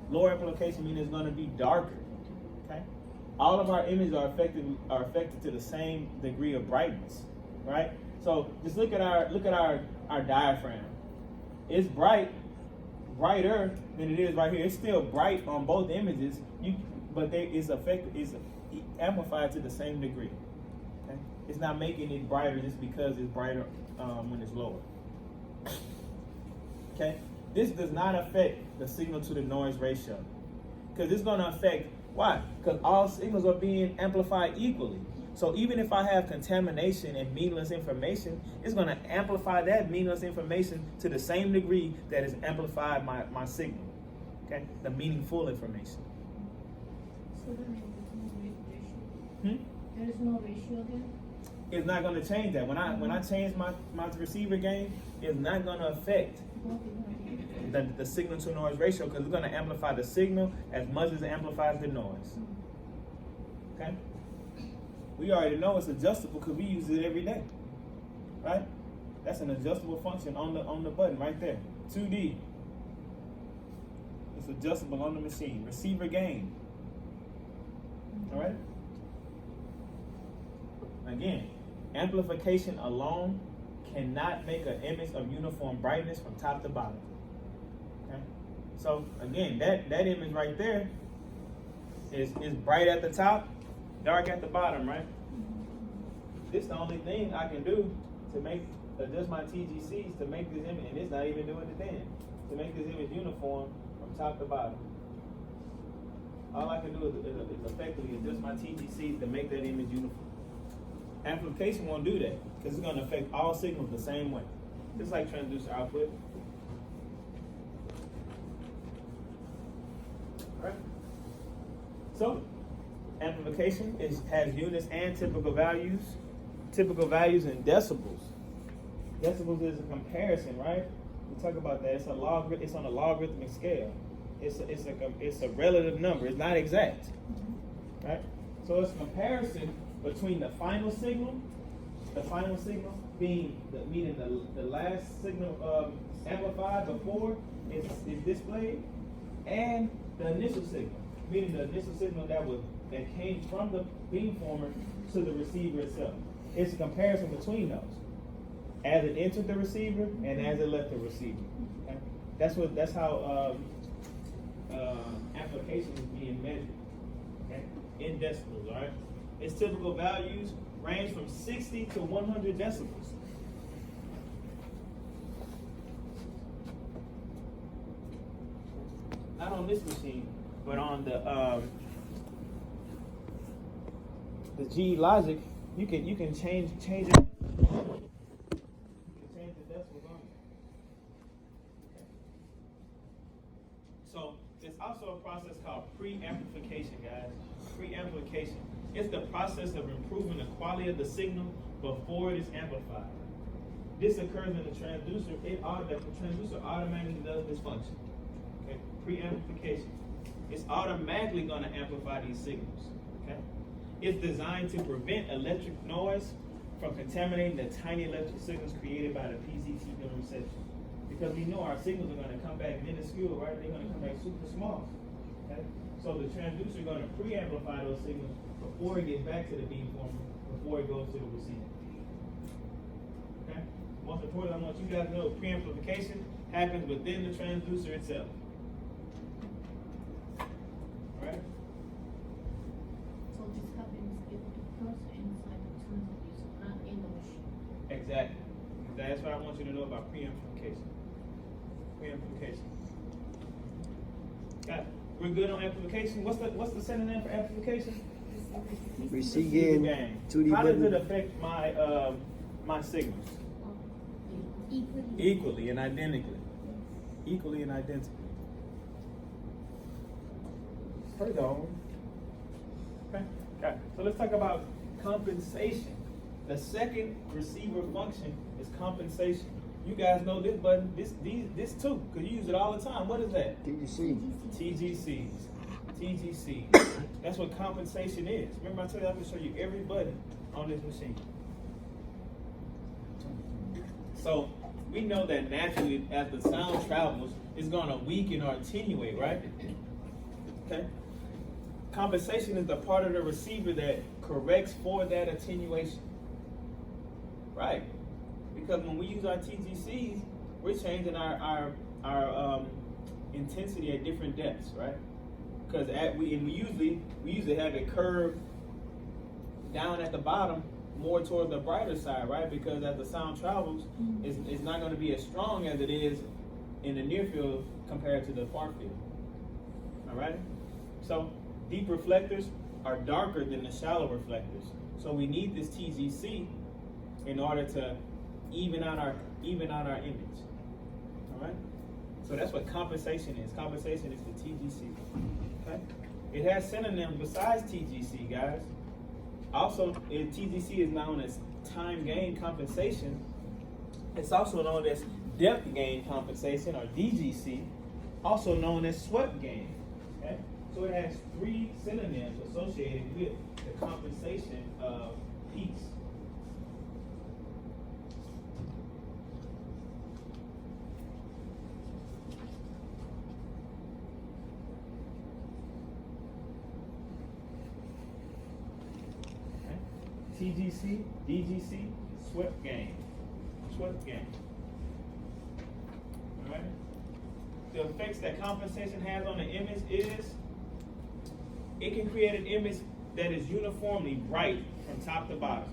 Lower amplification means it's going to be darker. Okay. All of our images are affected to the same degree of brightness, right? So just look at our diaphragm. It's brighter than it is right here. It's still bright on both images, but it's amplified to the same degree. Okay? It's not making it brighter just because it's brighter when it's lower. Okay, this does not affect the signal to the noise ratio, because it's going to affect, why? Because all signals are being amplified equally. So even if I have contamination and meaningless information, it's going to amplify that meaningless information to the same degree that is amplified my signal. Okay, the meaningful information. So then there is no ratio. There is no ratio then? It's not going to change that. When I change my receiver gain, it's not going to affect the signal to noise ratio, because it's going to amplify the signal as much as it amplifies the noise. Okay? We already know it's adjustable because we use it every day. Right? That's an adjustable function on the button right there. 2D. It's adjustable on the machine. Receiver gain. All right? Again, amplification alone cannot make an image of uniform brightness from top to bottom. Okay? So again, that image right there is bright at the top, dark at the bottom, right? This is the only thing I can do to adjust my TGCs to make this image, and it's not even doing it then, to make this image uniform from top to bottom. All I can do is effectively adjust my TGCs to make that image uniform. Amplification won't do that, because it's going to affect all signals the same way, just like transducer output. All right. So, amplification has units and typical values. Typical values in decibels. Decibels is a comparison, right? We talk about that. It's on a logarithmic scale. It's a relative number. It's not exact, right? So it's a comparison between the final signal being meaning the last signal amplified before it's displayed, and the initial signal, meaning the initial signal that came from the beamformer to the receiver itself. It's a comparison between those, as it entered the receiver and as it left the receiver. Okay? That's how amplification is being measured, okay? In decibels. All right. Its typical values range from 60 to 100 decibels. Not on this machine, but on the G Logic, you can change it. You can change the decibels on it. Okay. So there's also a process called pre-amplification, guys. Pre-amplification. It's the process of improving the quality of the signal before it is amplified. This occurs in the transducer. The transducer automatically does this function. Okay, pre-amplification. It's automatically going to amplify these signals. Okay, it's designed to prevent electric noise from contaminating the tiny electrical signals created by the PCT reception. Because we know our signals are going to come back minuscule, right? They're going to come back super small. Okay, so the transducer is going to pre-amplify those signals before it gets back to the beamformer, before it goes to the receiver. Okay? Most important, I want you guys to know pre-amplification happens within the transducer itself. Alright? So this happens if the person inside the transducer, not in the machine. Exactly. That's what I want you to know about pre-amplification. Pre-amplification. Got it. We're good on amplification. What's the synonym for amplification? Receiver gain. How does it affect my signals? Equally and identically. Equally and identically. Hold on. Okay. So let's talk about compensation. The second receiver function is compensation. You guys know this button, this too, because you use it all the time. What is that? TGCs. That's what compensation is. Remember I told you I'm going to show you every button on this machine. So we know that naturally as the sound travels, it's going to weaken or attenuate, right? Okay? Compensation is the part of the receiver that corrects for that attenuation. Right? Because when we use our TGCs, we're changing our intensity at different depths, right? Because we usually have it curved down at the bottom more toward the brighter side, right? Because as the sound travels, it's not going to be as strong as it is in the near field compared to the far field. All right? So deep reflectors are darker than the shallow reflectors. So we need this TGC in order to even out our image. All right? So that's what compensation is. Compensation is the TGC. Okay? It has synonyms besides TGC, guys. Also, TGC is known as time gain compensation. It's also known as depth gain compensation, or DGC, also known as swept gain. Okay? So it has three synonyms associated with the compensation piece. TGC, DGC, swept gain. Swept gain. Alright? The effects that compensation has on the image is it can create an image that is uniformly bright from top to bottom.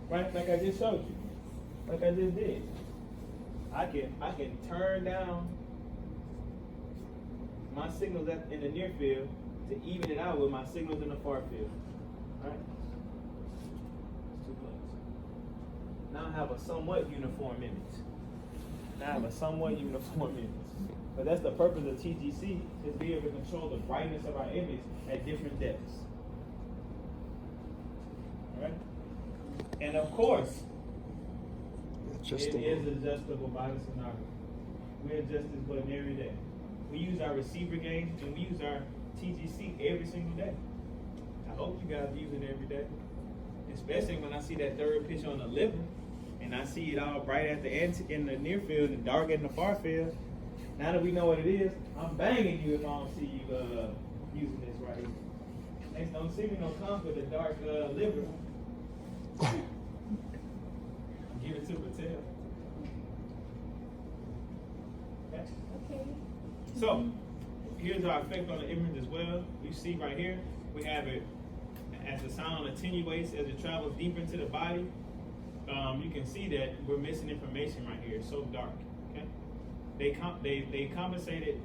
Right? Like I just showed you. Like I just did. I can turn down my signals in the near field to even it out with my signals in the far field. Right? Now I have a somewhat uniform image. But that's the purpose of TGC, is be able to control the brightness of our image at different depths. Alright? And of course, it is adjustable by the sonographer. We adjust this button every day. We use our receiver gain and we use our TGC every single day. I hope you guys use it every day. Especially when I see that third pitch on the liver, and I see it all bright at the end in the near field and dark in the far field. Now that we know what it is, I'm banging you if I don't see you using this right here. Next, don't see me no come with a dark liver. Give it to Patel. Okay. Okay. So, here's our effect on the image as well. You see right here, we have it as the sound attenuates, as it travels deeper into the body. You can see that we're missing information right here. It's so dark. Okay, they compensated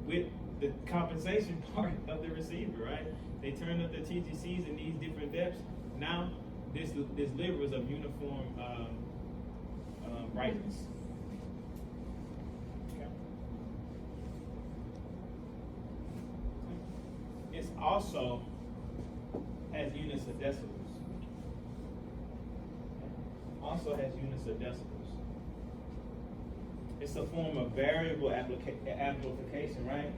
with the compensation part of the receiver, right? They turned up the TGCs in these different depths. Now this liver is of uniform brightness. Okay. It's also has units of decibels. Also has units of decibels. It's a form of variable amplification, right?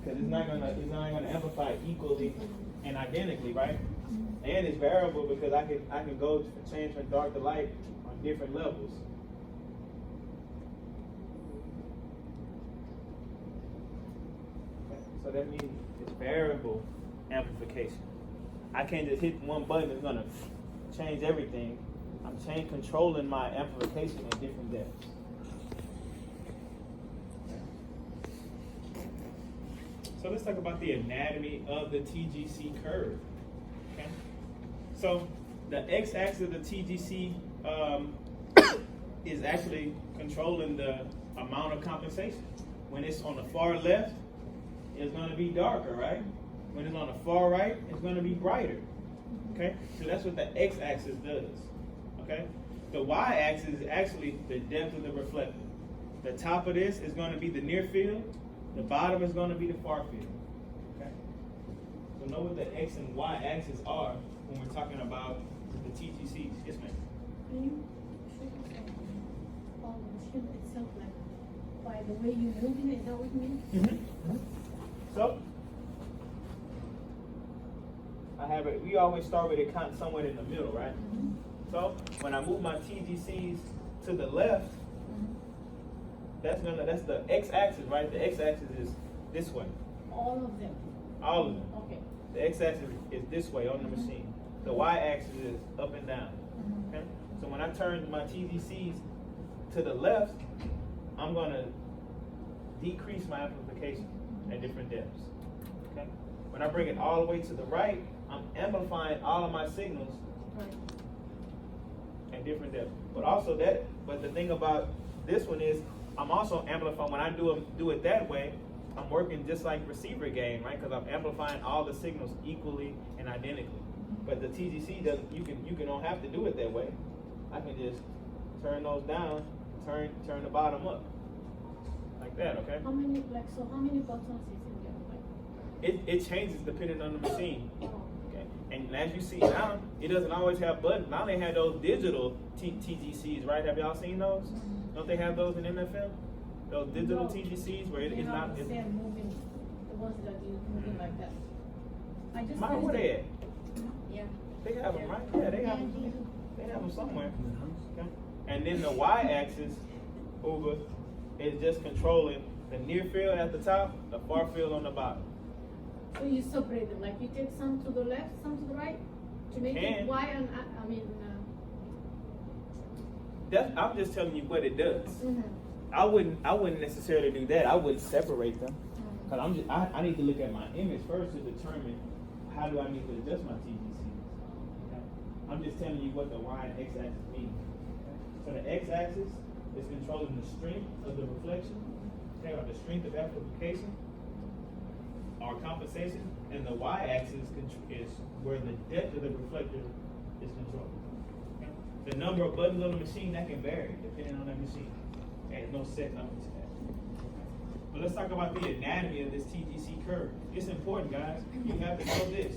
Because it's not gonna amplify equally and identically, right? And it's variable because I can go to change from dark to light on different levels. Okay. So that means it's variable amplification. I can't just hit one button, it's gonna change everything. I'm controlling my amplification at different depths. So let's talk about the anatomy of the TGC curve. Okay. So the x-axis of the TGC is actually controlling the amount of compensation. When it's on the far left, it's going to be darker, right? When it's on the far right, it's going to be brighter. Okay. So that's what the x-axis does. Okay? The y-axis is actually the depth of the reflector. The top of this is going to be the near field. The bottom is going to be the far field. Okay? So know what the x and y axes are when we're talking about the TGCs. Yes, ma'am. Can you show us the shape itself, like by the way you're moving it? Is that what you mean? Mm-hmm. So I have it. We always start with it kind of somewhere in the middle, right? Mm-hmm. So when I move my TGCs to the left, that's the x-axis, right? The x-axis is this way. All of them. All of them. Okay. The x-axis is this way on the machine. The y-axis is up and down. Okay? So when I turn my TGCs to the left, I'm going to decrease my amplification at different depths. Okay? When I bring it all the way to the right, I'm amplifying all of my signals Right. at different depths. But the thing about this one is, I'm also amplifying. When I do it that way, I'm working just like receiver gain, right? Because I'm amplifying all the signals equally and identically. But the TGC doesn't. You don't have to do it that way. I can just turn those down, turn the bottom up, like that. Okay. How many buttons is in there? Like, It changes depending on the machine. oh, Okay. And as you see now, it doesn't always have buttons. Now they have those digital TGCs, right? Have y'all seen those? Don't they have those in NFL? Those digital No. TGCs where it's not. They're moving, the ones that you moving like that. I just. Mine, where they at? Yeah. They have them, right? Yeah, they have them. They have them somewhere. Okay. And then the y-axis, Uber, is just controlling the near field at the top, the far field on the bottom. So you separate them, like you take some to the left, some to the right, to make Can. it Y and I'm just telling you what it does. mhm. I wouldn't necessarily do that. I wouldn't separate them. Cause I need to look at my image first to determine how do I need to adjust my TGC. Okay? I'm just telling you what the Y and X axis mean. Okay? So the X axis is controlling the strength of the reflection, okay, or the strength of amplification, or compensation, and the Y axis is where the depth of the reflector is controlled. Okay? The number of buttons on the machine, that can vary depending on the machine. There's no set number to that. But let's talk about the anatomy of this TGC curve. It's important, guys. You have to know this.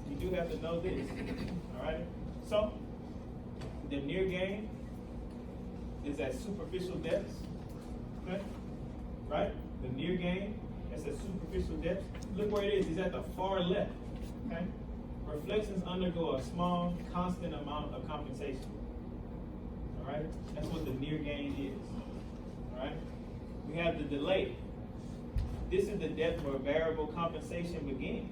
You do have to know this. All right? So, the near gain is at superficial depths. Okay? Right? The near gain is at superficial depths. Look where it is. It's at the far left. Okay? Reflections undergo a small, constant amount of compensation. All right? That's what the near gain is. All right? We have the delay. This is the depth where variable compensation begins.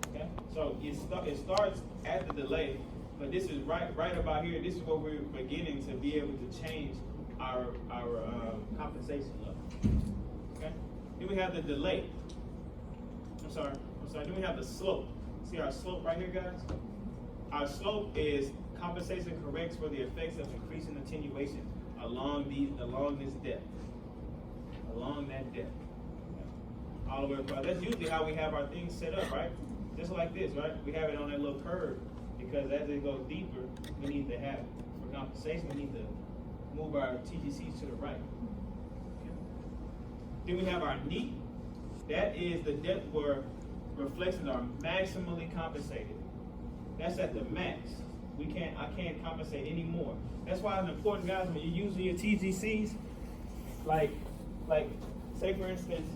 Okay? So it starts at the delay, but this is right about here. This is where we're beginning to be able to change our compensation level. Okay? Then we have the delay. I'm sorry. Then we have the slope. See our slope right here, guys? Our slope is compensation corrects for the effects of increasing attenuation along this depth. Along that depth. Okay. All the way across. That's usually how we have our things set up, right? Just like this, right? We have it on that little curve because as it goes deeper, we need to have, for compensation, we need to move our TGCs to the right. Okay. Then we have our knee. That is the depth where reflections are maximally compensated. That's at the max. I can't compensate anymore. That's why it's important, guys, when you're using your TGCs, like say for instance,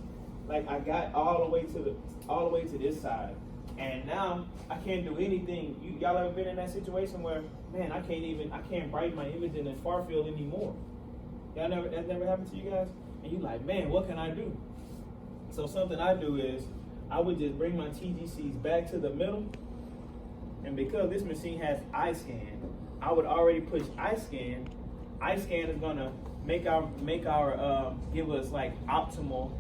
like I got all the way to this side, and now I can't do anything. Y'all ever been in that situation where, man, I can't brighten my image in the far field anymore? That never happened to you guys? And you like, man, what can I do? So something I do is I would just bring my TGCs back to the middle, and because this machine has eye scan, I would already push eye scan. Eye scan is gonna make our give us optimal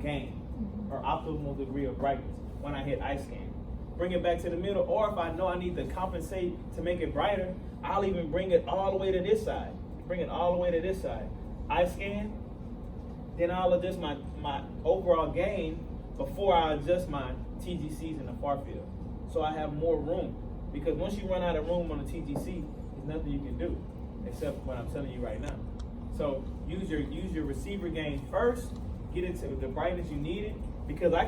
gain or optimal degree of brightness when I hit eye scan. Bring it back to the middle, or if I know I need to compensate to make it brighter, I'll even bring it all the way to this side. Eye scan, then I'll adjust my overall gain before I adjust my TGCs in the far field. So I have more room. Because once you run out of room on the TGC, there's nothing you can do except what I'm telling you right now. So use your receiver gain first, get it to the brightness you need it, because I